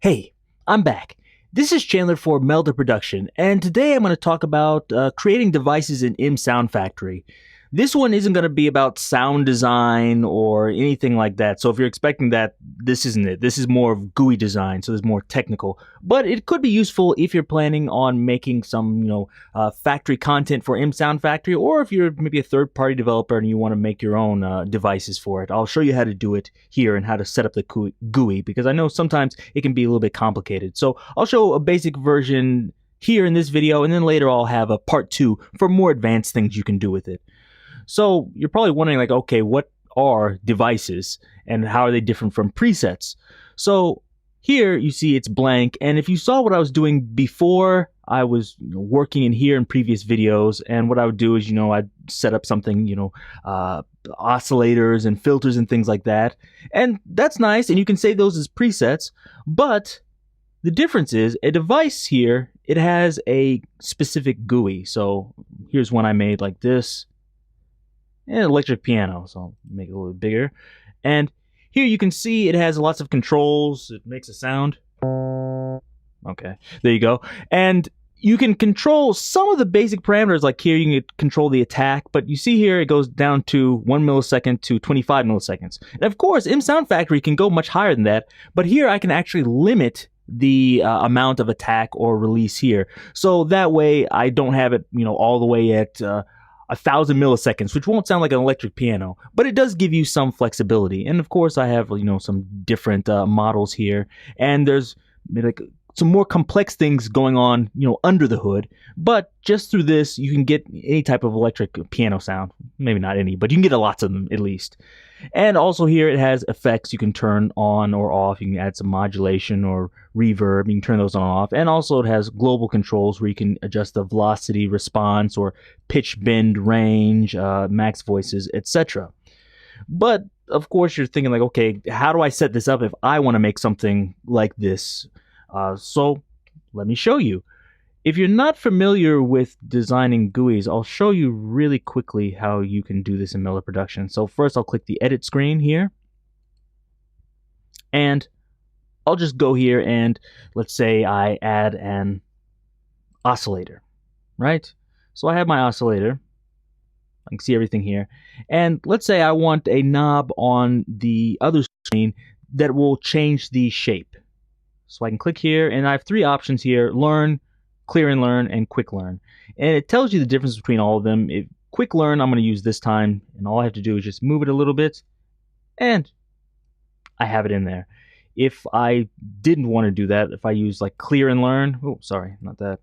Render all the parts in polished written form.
Hey, I'm back. This is Chandler for Melda Production, and today I'm going to talk about creating devices in MSoundFactory. This one isn't going to be about sound design or anything like that, so if you're expecting that, this isn't it. This is more of GUI design, so it's more technical. But it could be useful if you're planning on making some, factory content for MSoundFactory, or if you're maybe a third-party developer and you want to make your own devices for it. I'll show you how to do it here and how to set up the GUI, because I know sometimes it can be a little bit complicated. So I'll show a basic version here in this video, and then later I'll have a part 2 for more advanced things you can do with it. So you're probably wondering, like, okay, what are devices and how are they different from presets? So here you see it's blank, and if you saw what I was doing before, I was working in here in previous videos, and what I would do is, I'd set up something, oscillators and filters and things like that, and that's nice, and you can save those as presets, but the difference is a device here, it has a specific GUI. So here's one I made like this. An electric piano, so I'll make it a little bit bigger. And here you can see it has lots of controls. It makes a sound. Okay, there you go. And you can control some of the basic parameters, like here you can control the attack, but you see here it goes down to 1 millisecond to 25 milliseconds. And of course, MSoundFactory can go much higher than that, but here I can actually limit the amount of attack or release here. So that way I don't have it, all the way at 1,000 milliseconds, which won't sound like an electric piano, but it does give you some flexibility. And of course, I have some different models here, and there's like some more complex things going on, under the hood. But just through this, you can get any type of electric piano sound. Maybe not any, but you can get lots of them at least. And also here it has effects you can turn on or off. You can add some modulation or reverb. You can turn those on and off. And also it has global controls where you can adjust the velocity response or pitch bend range, max voices, etc. But of course you're thinking, like, okay, how do I set this up if I want to make something like this? So let me show you. If you're not familiar with designing GUIs, I'll show you really quickly how you can do this in Melda Production. So first I'll click the edit screen here, and I'll just go here and let's say I add an oscillator, right? So I have my oscillator. I can see everything here. And let's say I want a knob on the other screen that will change the shape. So I can click here, and I have 3 options here: learn, clear and learn, and quick learn. And it tells you the difference between all of them. Quick learn I'm going to use this time, and all I have to do is just move it a little bit, and I have it in there. If I didn't want to do that, if I use like clear and learn, oh, sorry, not that.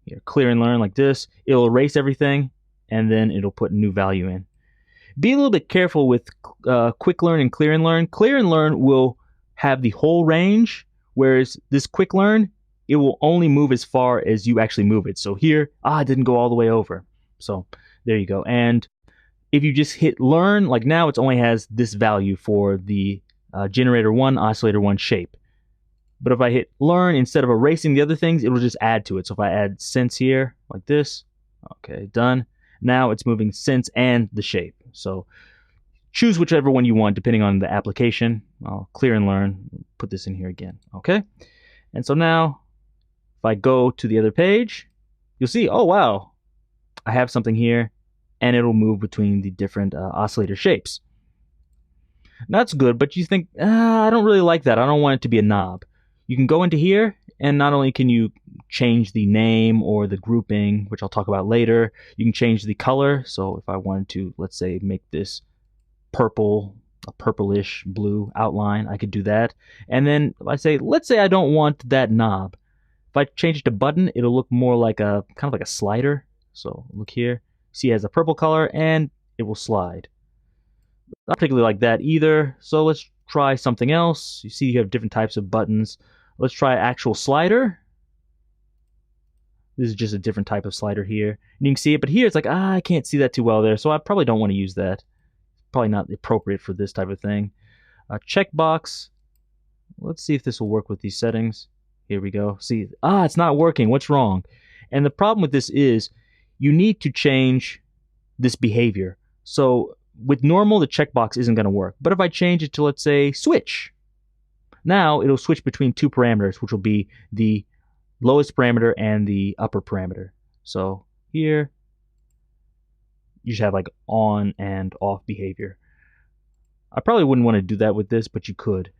Here, clear and learn like this, it'll erase everything, and then it'll put a new value in. Be a little bit careful with quick learn and clear and learn. Clear and learn will have the whole range, whereas this quick learn, it will only move as far as you actually move it. So here, it didn't go all the way over. So there you go. And if you just hit learn, like now it only has this value for the generator 1, oscillator 1 shape. But if I hit learn, instead of erasing the other things, it will just add to it. So if I add sense here, like this, okay, done. Now it's moving sense and the shape. So choose whichever one you want depending on the application. I'll clear and learn, put this in here again, okay? And so now, if I go to the other page, you'll see, oh wow, I have something here, and it'll move between the different oscillator shapes. That's good, but you think, I don't really like that. I don't want it to be a knob. You can go into here, and not only can you change the name or the grouping, which I'll talk about later, you can change the color. So if I wanted to, let's say, make this purple, a purplish blue outline, I could do that. And then if I say, let's say I don't want that knob. If I change it to button, it'll look more like a kind of like a slider. So look here, see it has a purple color and it will slide. Not particularly like that either. So let's try something else. You see you have different types of buttons. Let's try actual slider. This is just a different type of slider here. And you can see it, but here it's like, I can't see that too well there. So I probably don't want to use that. Probably not appropriate for this type of thing. Checkbox. Let's see if this will work with these settings. Here we go. See, it's not working. What's wrong? And the problem with this is you need to change this behavior. So with normal, the checkbox isn't going to work. But if I change it to, let's say, switch, Now it'll switch between two parameters, which will be the lowest parameter and the upper parameter. So here you should have like on and off behavior. I probably wouldn't want to do that with this, but you could.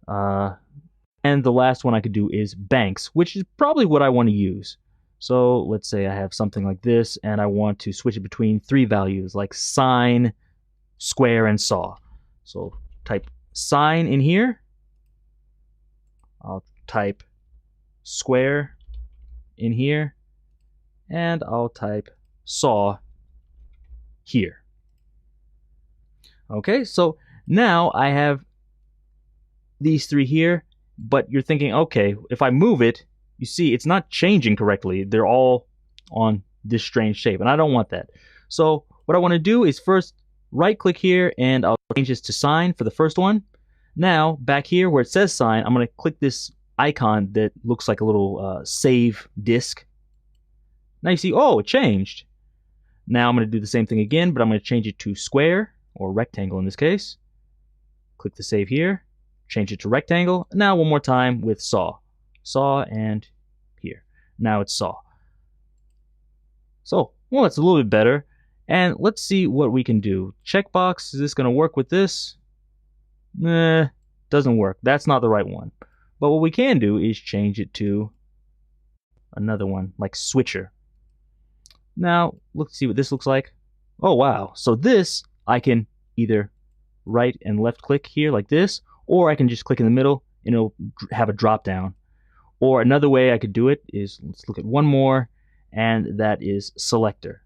And the last one I could do is banks, which is probably what I want to use. So let's say I have something like this, and I want to switch it between three values, like sine, square, and saw. So type sine in here. I'll type square in here. And I'll type saw here. Okay, so now I have these three here, but you're thinking, okay, if I move it, you see it's not changing correctly. They're all on this strange shape, and I don't want that. So what I want to do is first right click here, and I'll change this to sine for the first one. Now back here where it says sine, I'm going to click this icon that looks like a little save disk. Now you see, oh, it changed. Now I'm going to do the same thing again, but I'm going to change it to square, or rectangle in this case. Click the save here, change it to rectangle. Now one more time with saw. Saw, and here. Now it's saw. So, well, it's a little bit better. And let's see what we can do. Checkbox, is this going to work with this? Nah, doesn't work. That's not the right one. But what we can do is change it to another one, like switcher. Now, let's see what this looks like. Oh, wow. So this, I can either right and left click here like this, or I can just click in the middle and it'll have a drop down. Or another way I could do it is, let's look at one more, and that is selector.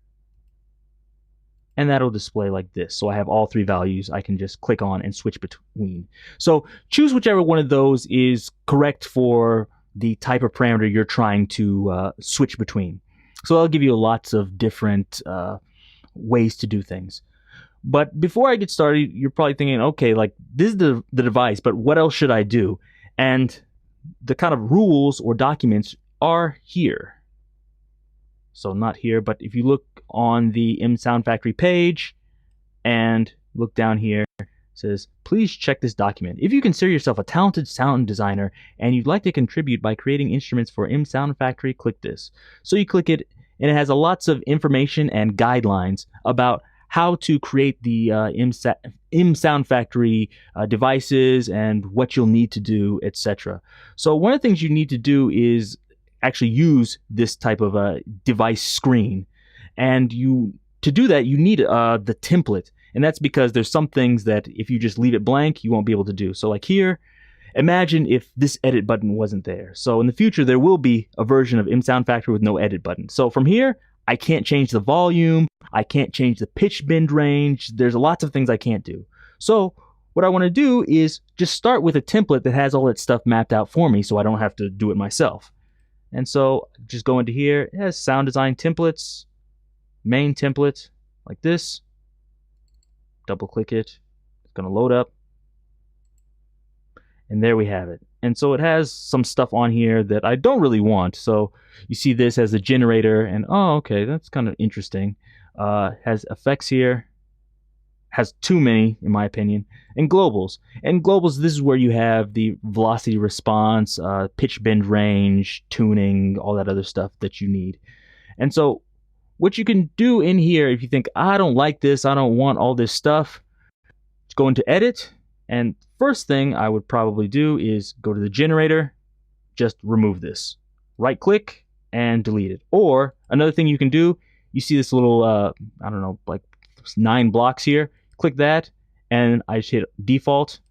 And that'll display like this. So I have all three values I can just click on and switch between. So choose whichever one of those is correct for the type of parameter you're trying to switch between. So I'll give you lots of different ways to do things. But before I get started, you're probably thinking, okay, like this is the device, but what else should I do? And the kind of rules or documents are here. So not here, but if you look on the MSoundFactory page and look down here, it says, please check this document. If you consider yourself a talented sound designer and you'd like to contribute by creating instruments for MSoundFactory, click this. So you click it, and it has lots of information and guidelines about how to create the MSoundFactory devices and what you'll need to do, etc. So one of the things you need to do is actually use this type of a device screen. And to do that, you need the template. And that's because there's some things that if you just leave it blank, you won't be able to do. So like here, imagine if this edit button wasn't there. So in the future, there will be a version of MSoundFactory with no edit button. So from here, I can't change the volume. I can't change the pitch bend range. There's lots of things I can't do. So what I want to do is just start with a template that has all that stuff mapped out for me so I don't have to do it myself. And so just go into here. It has sound design templates, main template, like this. Double click it. It's going to load up. And there we have it. And so it has some stuff on here that I don't really want. So you see this as a generator, and oh, okay, that's kind of interesting. Has effects here. Has too many, in my opinion. And globals. And globals, this is where you have the velocity response, pitch bend range, tuning, all that other stuff that you need. And so what you can do in here, if you think, I don't like this, I don't want all this stuff, go into edit. And first thing I would probably do is go to the generator, just remove this. Right click and delete it. Or another thing you can do, you see this little, I don't know, like 9 blocks here. Click that, and I just hit default,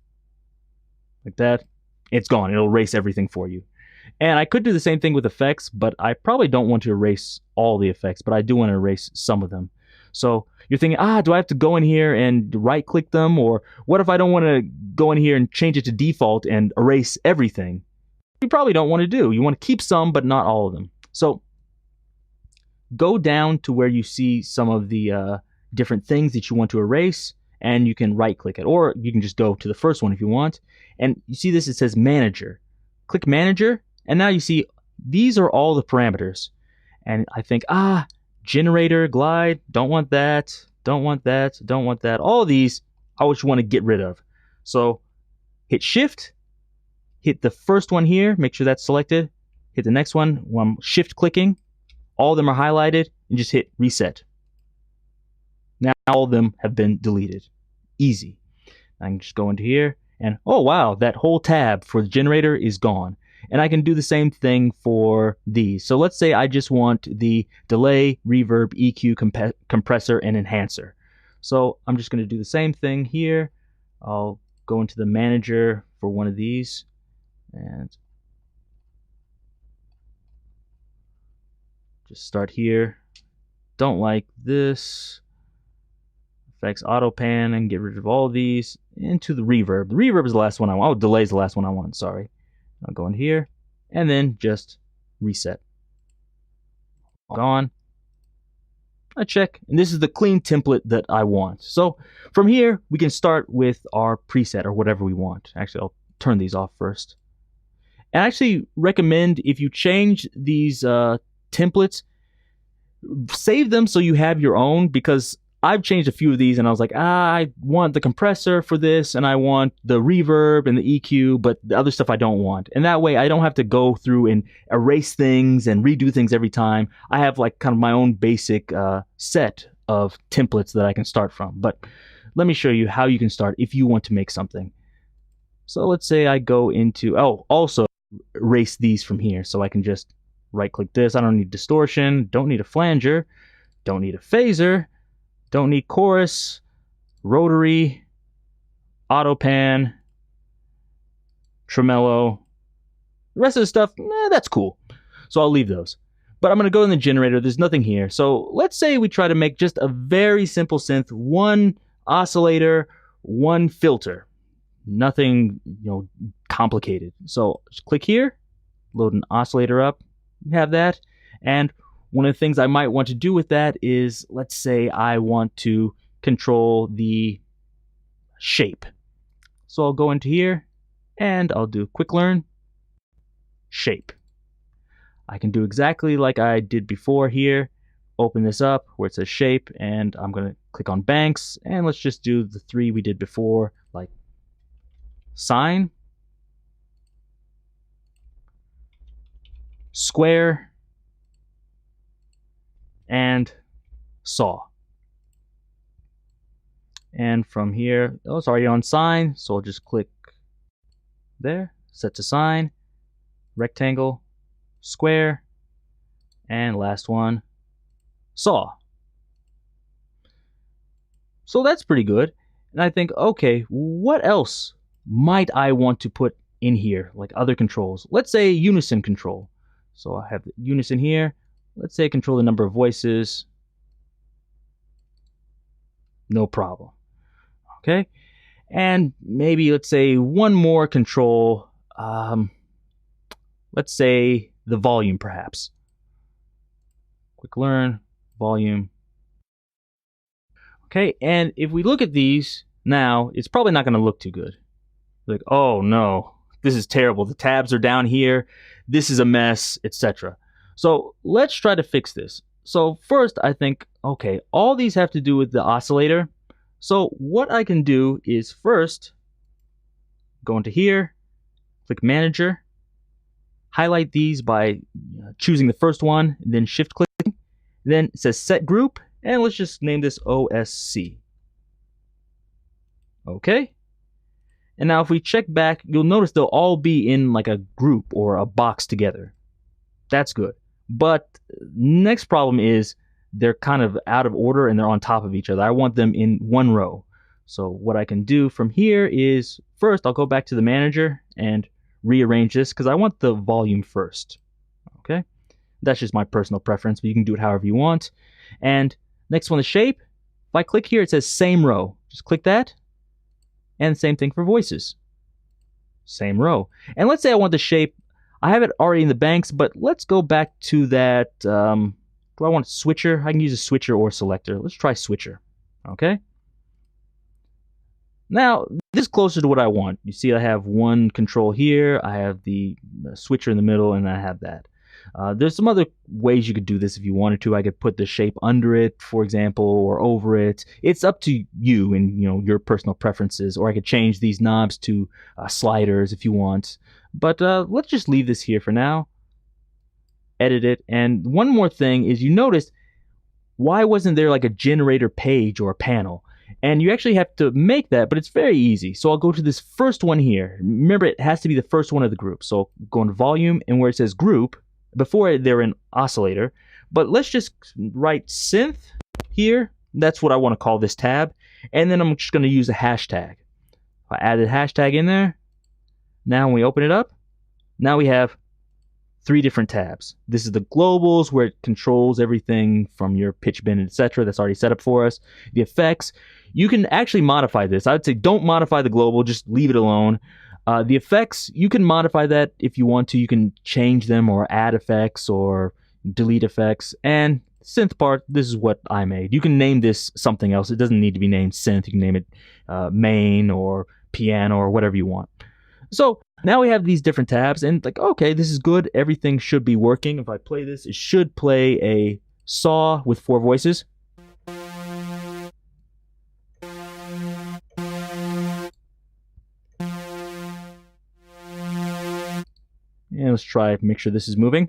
like that. It's gone. It'll erase everything for you. And I could do the same thing with effects, but I probably don't want to erase all the effects, but I do want to erase some of them. So you're thinking, do I have to go in here and right click them? Or what if I don't want to go in here and change it to default and erase everything? You probably don't want to do. You want to keep some, but not all of them. So go down to where you see some of the different things that you want to erase, and you can right click it. Or you can just go to the first one if you want. And you see this, it says manager. Click manager, and now you see these are all the parameters. And I think, generator, glide, don't want that, don't want that, don't want that. All of these I just want to get rid of. So hit shift, hit the first one here, make sure that's selected, hit the next one when I'm shift clicking, all of them are highlighted, and just hit reset. Now all of them have been deleted. Easy. I can just go into here and oh wow, that whole tab for the generator is gone. And I can do the same thing for these. So let's say I just want the delay, reverb, EQ, compressor, and enhancer. So I'm just going to do the same thing here. I'll go into the manager for one of these and just start here. Don't like this. Effects auto pan and get rid of all of these into the reverb. The reverb is the last one I want. Oh, delay is the last one I want. Sorry. I'll go in here and then just reset. Gone. I check, and this is the clean template that I want. So from here, we can start with our preset or whatever we want. Actually, I'll turn these off first. And I actually recommend if you change these templates, save them so you have your own, because I've changed a few of these and I was like, I want the compressor for this and I want the reverb and the EQ, but the other stuff I don't want. And that way I don't have to go through and erase things and redo things every time. I have like kind of my own basic set of templates that I can start from. But let me show you how you can start if you want to make something. So let's say I go into, also erase these from here. So I can just right click this. I don't need distortion, don't need a flanger, don't need a phaser, don't need chorus, rotary, auto pan, tremolo. The rest of the stuff, that's cool. So I'll leave those. But I'm going to go in the generator. There's nothing here. So let's say we try to make just a very simple synth, one oscillator, one filter. Nothing, complicated. So just click here, load an oscillator up. We have that. And one of the things I might want to do with that is, let's say I want to control the shape. So I'll go into here and I'll do quick learn, shape. I can do exactly like I did before here. Open this up where it says shape and I'm going to click on banks and let's just do the three we did before, like sine, square, and saw. And from here, it's already on sine, so I'll just click there, set to sine, rectangle, square, and last one, saw. So that's pretty good. And I think, okay, what else might I want to put in here, like other controls? Let's say unison control. So I have the unison here. Let's say control the number of voices. No problem. Okay. And maybe let's say one more control. Let's say the volume perhaps. Quick learn, volume. Okay. And if we look at these now, it's probably not going to look too good. Like, oh no, this is terrible. The tabs are down here. This is a mess, etc. So let's try to fix this. So first I think, okay, all these have to do with the oscillator. So what I can do is first go into here, click manager, highlight these by choosing the first one, and then shift clicking. Then it says set group, and let's just name this OSC. Okay. And now if we check back, you'll notice they'll all be in like a group or a box together. That's good. But next problem is they're kind of out of order and they're on top of each other. I want them in one row. So what I can do from here is first I'll go back to the manager and rearrange this because I want the volume first. Okay, that's just my personal preference, but you can do it however you want. And next one, the shape. If I click here, it says same row. Just click that. And same thing for voices. Same row. And let's say I want the shape. I have it already in the banks, but let's go back to that. Do I want a switcher? I can use a switcher or selector. Let's try switcher. Okay. Now, this is closer to what I want. You see I have one control here. I have the switcher in the middle, and I have that. There's some other ways you could do this if you wanted to. I could put the shape under it, for example, or over it. It's up to you and your personal preferences. Or I could change these knobs to sliders if you want. But let's just leave this here for now. Edit it. And one more thing is, you noticed, why wasn't there like a generator page or a panel? And you actually have to make that, but it's very easy. So I'll go to this first one here. Remember, it has to be the first one of the group. So I'll go into volume, and where it says group, before they're in oscillator, but let's just write synth here. That's what I want to call this tab. And then I'm just going to use a hashtag. I added a hashtag in there. Now when we open it up, now we have 3 different tabs. This is the globals, where it controls everything from your pitch bend, etc. That's already set up for us. The effects, you can actually modify this. I would say don't modify the global, just leave it alone. The effects, you can modify that if you want to. You can change them or add effects or delete effects. And synth part, this is what I made. You can name this something else. It doesn't need to be named synth. You can name it main or piano or whatever you want. So now we have these different tabs, and like, okay, this is good. Everything should be working. If I play this, it should play a saw with 4 voices. And let's try, make sure this is moving.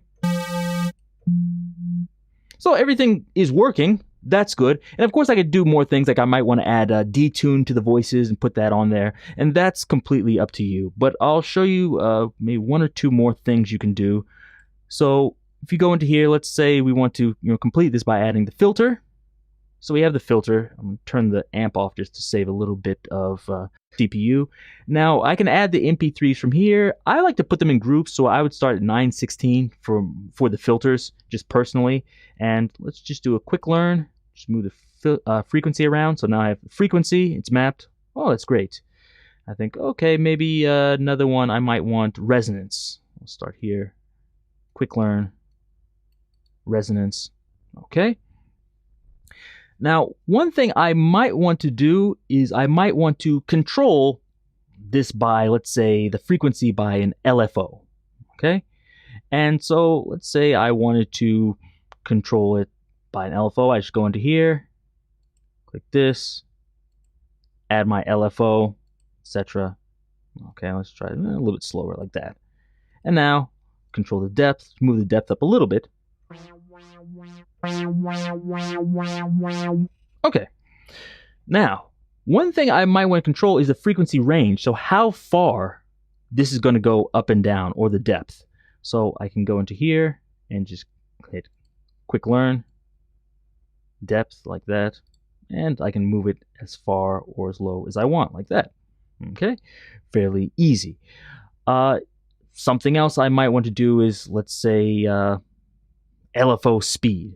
So everything is working. That's good. And of course, I could do more things. Like I might want to add a detune to the voices and put that on there. And that's completely up to you. But I'll show you maybe 1 or 2 more things you can do. So if you go into here, let's say we want to complete this by adding the filter. So we have the filter. I'm going to turn the amp off just to save a little bit of CPU. Now I can add the MP3s from here. I like to put them in groups, so I would start at 916 for the filters, just personally. And let's just do a quick learn. Just move the frequency around. So now I have frequency. It's mapped. Oh, that's great. I think, okay, maybe another one. I might want resonance. I'll start here. Quick learn. Resonance. Okay. Now, one thing I might want to do is I might want to control this by, let's say, the frequency by an LFO. Okay? And so let's say I wanted to control it by an LFO. I just go into here, click this, add my LFO, etc. Okay, let's try it a little bit slower like that. And now control the depth, move the depth up a little bit. Okay. Now, one thing I might want to control is the frequency range. So how far this is going to go up and down, or the depth. So I can go into here and just hit quick learn, depth like that. And I can move it as far or as low as I want, like that. Okay, fairly easy. Something else I might want to do is, let's say, LFO speed.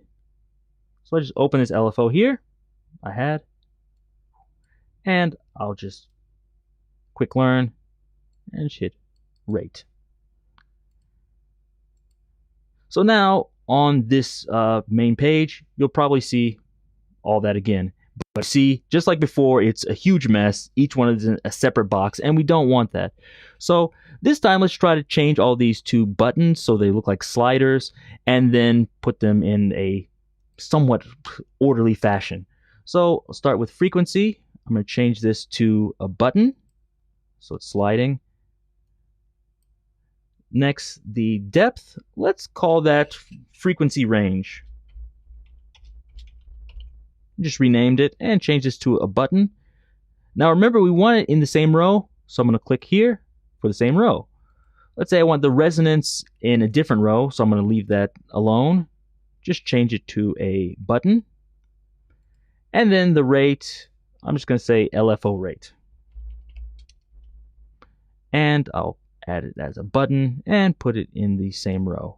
So I just open this LFO here, and I'll just quick learn and hit rate. So now on this main page, you'll probably see all that again. But see, just like before, it's a huge mess. Each one is in a separate box, and we don't want that. So this time, let's try to change all these to buttons so they look like sliders, and then put them in a somewhat orderly fashion. So I'll start with frequency. I'm going to change this to a button, so it's sliding. Next, the depth, let's call that frequency range. Just renamed it and changed this to a button. Now remember, we want it in the same row, so I'm going to click here for the same row. Let's say I want the resonance in a different row, so I'm going to leave that alone. Just change it to a button. And then the rate, I'm just going to say LFO rate. And I'll add it as a button and put it in the same row.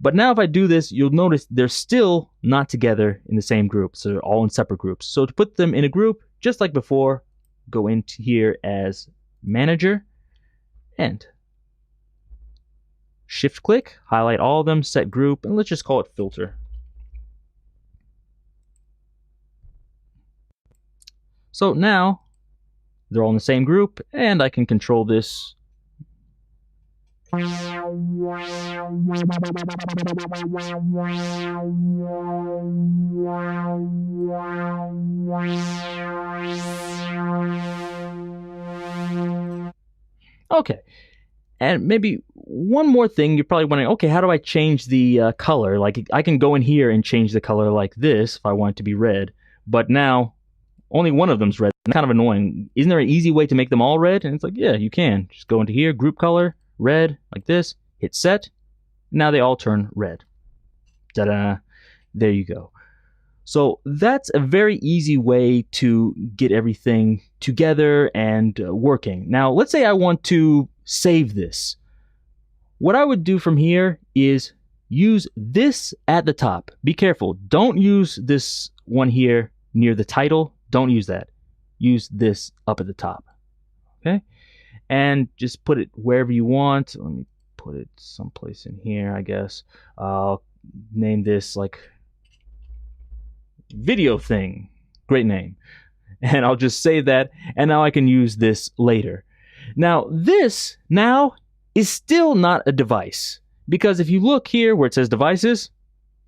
But now if I do this, you'll notice they're still not together in the same group. So they're all in separate groups. So to put them in a group, just like before, go into here as manager and shift click, highlight all of them, set group, and let's just call it filter. So now they're all in the same group, and I can control this Okay. And maybe one more thing, you're probably wondering, okay, how do I change the color? Like, I can go in here and change the color like this if I want it to be red, but now only one of them's red. It's kind of annoying. Isn't there an easy way to make them all red? And it's like, yeah, you can. Just go into here, group color, red, like this, hit set. Now they all turn red. Ta-da. There you go. So that's a very easy way to get everything together and working. Now, let's say I want to save this. What I would do from here is use this at the top. Be careful. Don't use this one here near the title. Don't use that. Use this up at the top. Okay? And just put it wherever you want. Let me put it someplace in here, I guess. I'll name this like video thing. Great name. And I'll just save that, and now I can use this later. Now, this now is still not a device, because if you look here where it says devices,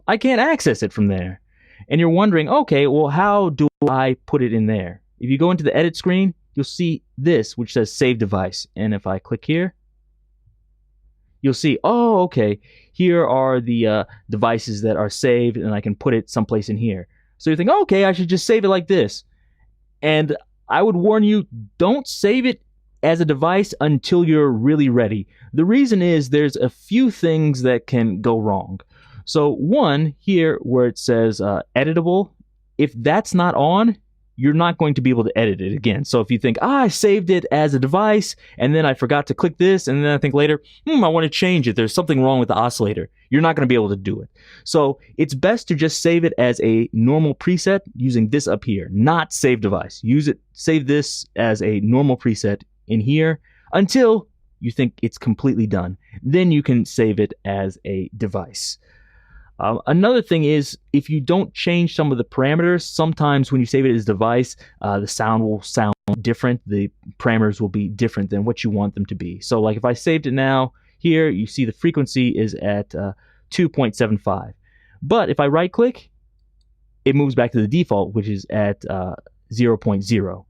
I can't access it from there. And you're wondering, okay, well, how do I put it in there? If you go into the edit screen, you'll see this, which says save device. And if I click here, you'll see, oh, okay, here are the devices that are saved, and I can put it someplace in here. So you think, okay, I should just save it like this. And I would warn you, don't save it as a device until you're really ready. The reason is there's a few things that can go wrong. So one, here where it says editable, if that's not on, you're not going to be able to edit it again. So if you think, I saved it as a device, and then I forgot to click this, and then I think later, I want to change it. There's something wrong with the oscillator. You're not going to be able to do it. So it's best to just save it as a normal preset using this up here, not save device. Save this as a normal preset in here until you think it's completely done. Then you can save it as a device. Another thing is, if you don't change some of the parameters, sometimes when you save it as a device, the sound will sound different. The parameters will be different than what you want them to be. So like if I saved it now, here you see the frequency is at 2.75. But if I right click, it moves back to the default, which is at 0.0.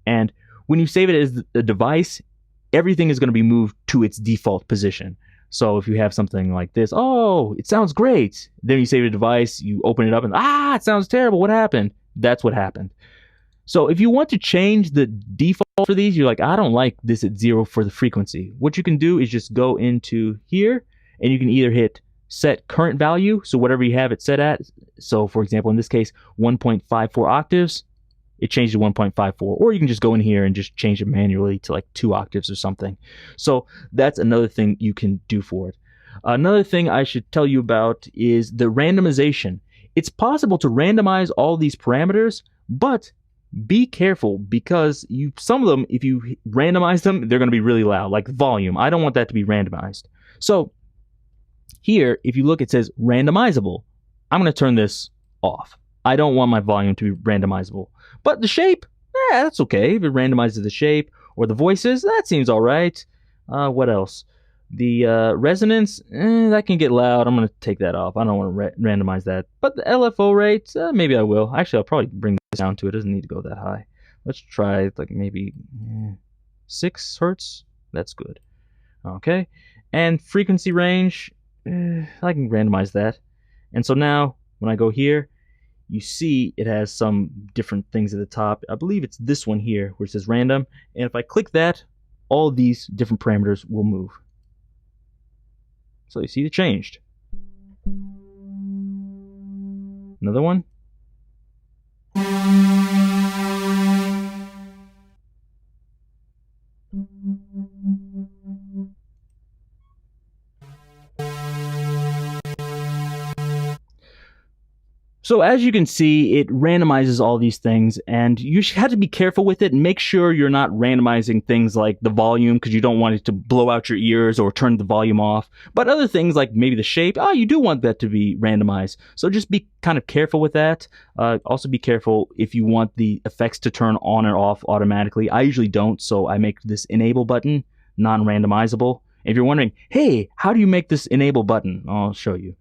And when you save it as a device, everything is going to be moved to its default position. So if you have something like this, oh, it sounds great. Then you save a device, you open it up and, it sounds terrible. What happened? That's what happened. So if you want to change the default for these, you're like, I don't like this at 0 for the frequency. What you can do is just go into here and you can either hit set current value. So whatever you have it set at. So for example, in this case, 1.54 octaves. It changed to 1.54, or you can just go in here and just change it manually to like 2 octaves or something. So that's another thing you can do for it. Another thing I should tell you about is the randomization. It's possible to randomize all these parameters, but be careful because some of them, if you randomize them, they're going to be really loud, like volume. I don't want that to be randomized. So here, if you look, it says randomizable. I'm going to turn this off. I don't want my volume to be randomizable. But the shape, that's okay. If it randomizes the shape or the voices, that seems all right. What else? The resonance, that can get loud. I'm going to take that off. I don't want to randomize that. But the LFO rate, maybe I will. Actually, I'll probably bring this down to it. It doesn't need to go that high. Let's try like maybe 6 hertz. That's good. Okay. And frequency range, I can randomize that. And so now when I go here, you see it has some different things at the top. I believe it's this one here where it says random. And if I click that, all of these different parameters will move. So you see it changed. Another one. So as you can see, it randomizes all these things, and you have to be careful with it and make sure you're not randomizing things like the volume because you don't want it to blow out your ears or turn the volume off. But other things like maybe the shape, you do want that to be randomized. So just be kind of careful with that. Also be careful if you want the effects to turn on or off automatically. I usually don't, so I make this enable button non-randomizable. If you're wondering, hey, how do you make this enable button? I'll show you.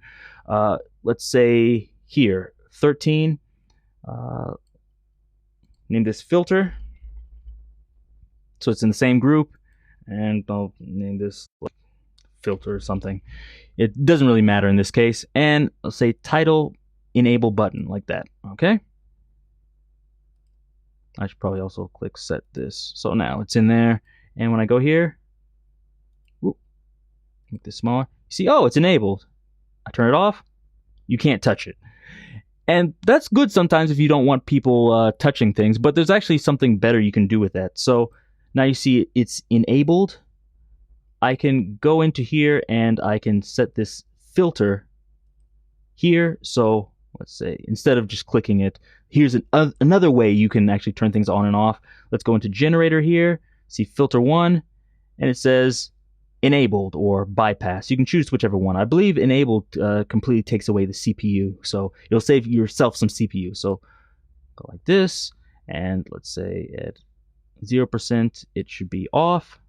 Let's say here, 13. Name this filter. So it's in the same group. And I'll name this like filter or something. It doesn't really matter in this case. And I'll say title enable button like that. Okay. I should probably also click set this. So now it's in there. And when I go here, whoop, make this smaller. See, oh, it's enabled. I turn it off. You can't touch it. And that's good sometimes if you don't want people touching things, but there's actually something better you can do with that. So now you see it's enabled. I can go into here and I can set this filter here. So let's say instead of just clicking it, here's another way you can actually turn things on and off. Let's go into generator here, see filter 1, and it says enabled or bypass. You can choose whichever one. I believe enabled completely takes away the CPU, so it'll save yourself some CPU. So go like this, and let's say at 0% it should be off,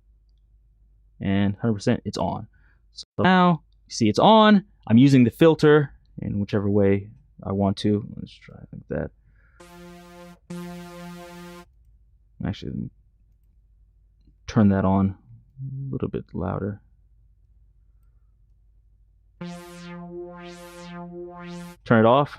and 100% it's on. So now you see it's on. I'm using the filter in whichever way I want to. Let's try like that. Actually, let me turn that on a little bit louder. Turn it off.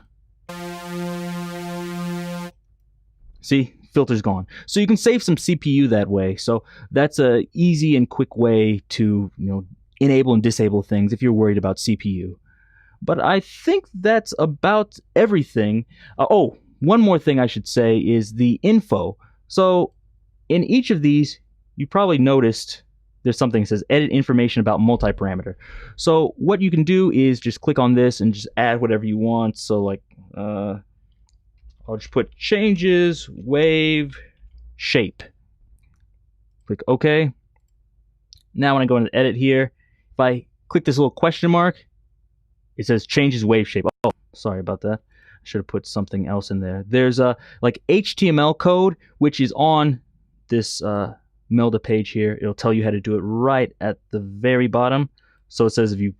See, filter's gone. So you can save some CPU that way. So that's a easy and quick way to, enable and disable things if you're worried about CPU. But I think that's about everything. Oh, one more thing I should say is the info. So in each of these, you probably noticed there's something that says edit information about multi-parameter. So what you can do is just click on this and just add whatever you want. So like, I'll just put changes, wave, shape. Click OK. Now when I go into edit here, if I click this little question mark, it says changes wave shape. Oh, sorry about that. I should have put something else in there. There's a like HTML code, which is on this Melda page here. It'll tell you how to do it right at the very bottom. So it says if you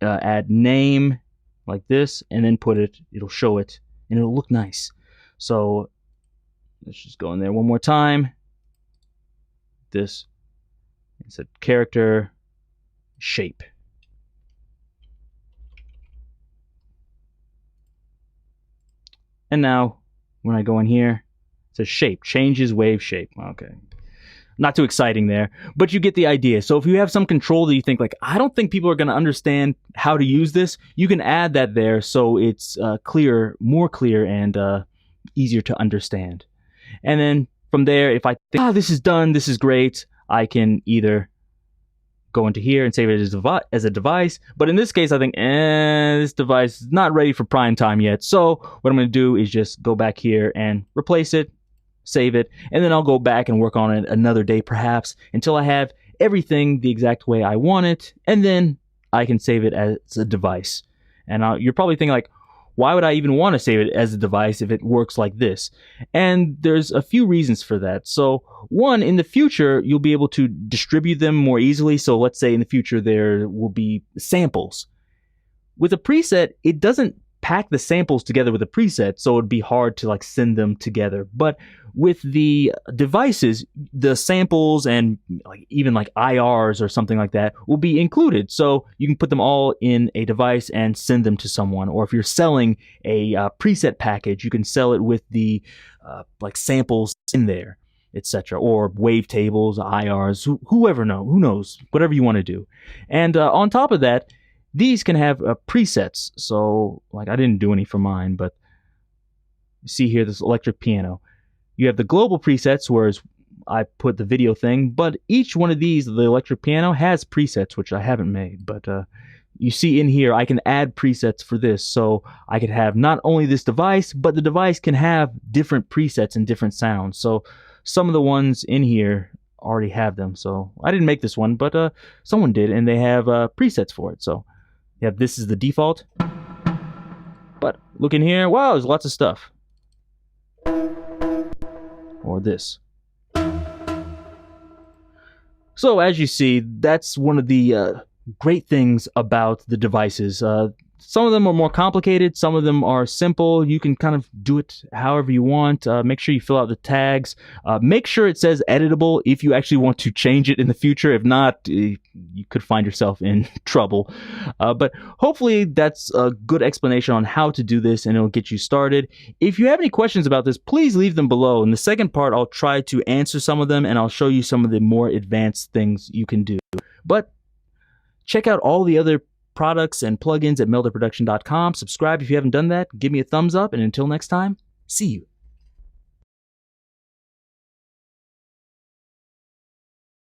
add name like this and then put it, it'll show it and it'll look nice. So let's just go in there one more time. This, it said character shape. And now when I go in here, it says shape, changes wave shape. Okay. Not too exciting there, but you get the idea. So if you have some control that you think like, I don't think people are going to understand how to use this, you can add that there so it's clear, more clear and easier to understand. And then from there, if I think, this is done, this is great, I can either go into here and save it as a device. But in this case, I think, this device is not ready for prime time yet. So what I'm going to do is just go back here and replace it, save it, and then I'll go back and work on it another day perhaps until I have everything the exact way I want it, and then I can save it as a device. And you're probably thinking like, why would I even want to save it as a device if it works like this? And there's a few reasons for that. So one, in the future, you'll be able to distribute them more easily. So let's say in the future there will be samples. With a preset, it doesn't pack the samples together with a preset, so it'd be hard to like send them together. But with the devices, the samples and even like IRs or something like that will be included, so you can put them all in a device and send them to someone. Or if you're selling a preset package, you can sell it with the like samples in there, etc. Or wavetables, IRs, who knows, whatever you want to do. And on top of that, these can have presets. So like I didn't do any for mine, but you see here this electric piano. You have the global presets, whereas I put the video thing, but each one of these, the electric piano, has presets, which I haven't made. But you see in here, I can add presets for this. So I could have not only this device, but the device can have different presets and different sounds. So some of the ones in here already have them. So I didn't make this one, but someone did, and they have presets for it. So yeah, this is the default. But look in here, wow, there's lots of stuff. Or this. So as you see, that's one of the great things about the devices. Some of them are more complicated. Some of them are simple. You can kind of do it however you want. Make sure you fill out the tags. Make sure it says editable if you actually want to change it in the future. If not, you could find yourself in trouble. But hopefully that's a good explanation on how to do this and it'll get you started. If you have any questions about this, please leave them below. In the second part, I'll try to answer some of them and I'll show you some of the more advanced things you can do. But check out all the other products and plugins at meldaproduction.com. Subscribe if you haven't done that. Give me a thumbs up, and until next time, see you.